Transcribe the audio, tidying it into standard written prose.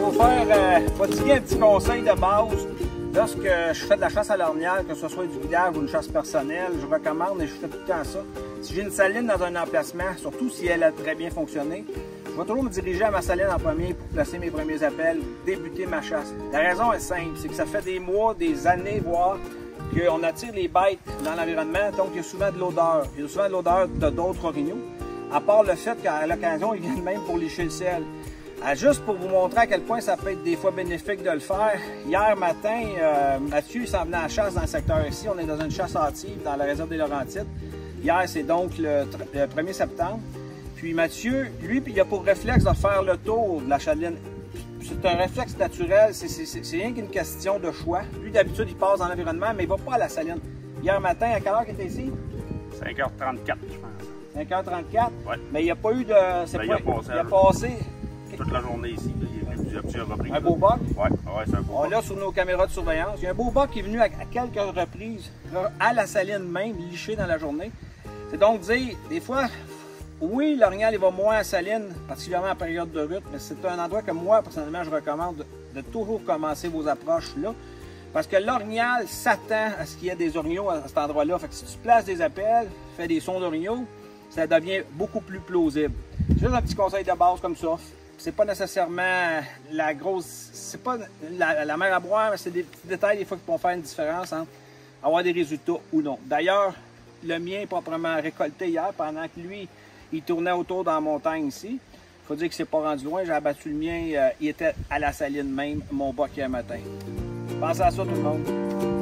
vous faire prodiguer un petit conseil de base. Lorsque je fais de la chasse à l'ornial, que ce soit du guidage ou une chasse personnelle, je recommande et je fais tout le temps ça. Si j'ai une saline dans un emplacement, surtout si elle a très bien fonctionné, je vais toujours me diriger à ma saline en premier pour placer mes premiers appels, débuter ma chasse. La raison est simple, c'est que ça fait des mois, des années, voire, qu'on attire les bêtes dans l'environnement, donc il y a souvent de l'odeur. Il y a souvent de l'odeur de d'autres orignaux, à part le fait qu'à l'occasion, ils viennent même pour lécher le sel. Juste pour vous montrer à quel point ça peut être des fois bénéfique de le faire, hier matin, Mathieu s'en venait à la chasse dans le secteur ici. On est dans une chasse hâtive dans la réserve des Laurentides. Hier, c'est donc le 1er septembre. Puis Mathieu, lui, il a pour réflexe de faire le tour de la chaline. C'est un réflexe naturel, c'est rien qu'une question de choix. Lui, d'habitude, il passe dans l'environnement, mais il ne va pas à la saline. Hier matin, à quelle heure qu'il était ici? 5h34, je pense. 5h34? Oui. Mais il n'y a pas eu de... Il a passé toute la journée ici. Il est venu plusieurs reprises. Un beau buck? Oui, c'est un beau On buck. l'a sur nos caméras de surveillance. Il y a un beau buck qui est venu à quelques reprises à la saline même, liché dans la journée. C'est donc dire, des fois, oui, l'orignal il va moins à la saline, particulièrement en période de rut, mais c'est un endroit que moi, personnellement, je recommande de toujours commencer vos approches là. Parce que l'orignal s'attend à ce qu'il y ait des orignaux à cet endroit-là. Fait que si tu places des appels, fais des sons d'orignaux, ça devient beaucoup plus plausible. C'est juste un petit conseil de base comme ça. C'est pas nécessairement la grosse, c'est pas la mer à boire, mais c'est des petits détails des fois qui vont faire une différence entre avoir des résultats ou non. D'ailleurs, le mien est proprement récolté hier pendant que lui, il tournait autour dans la montagne ici. Il faut dire qu'il s'est pas rendu loin, j'ai abattu le mien, il était à la saline même, mon buck hier matin. Pensez à ça tout le monde.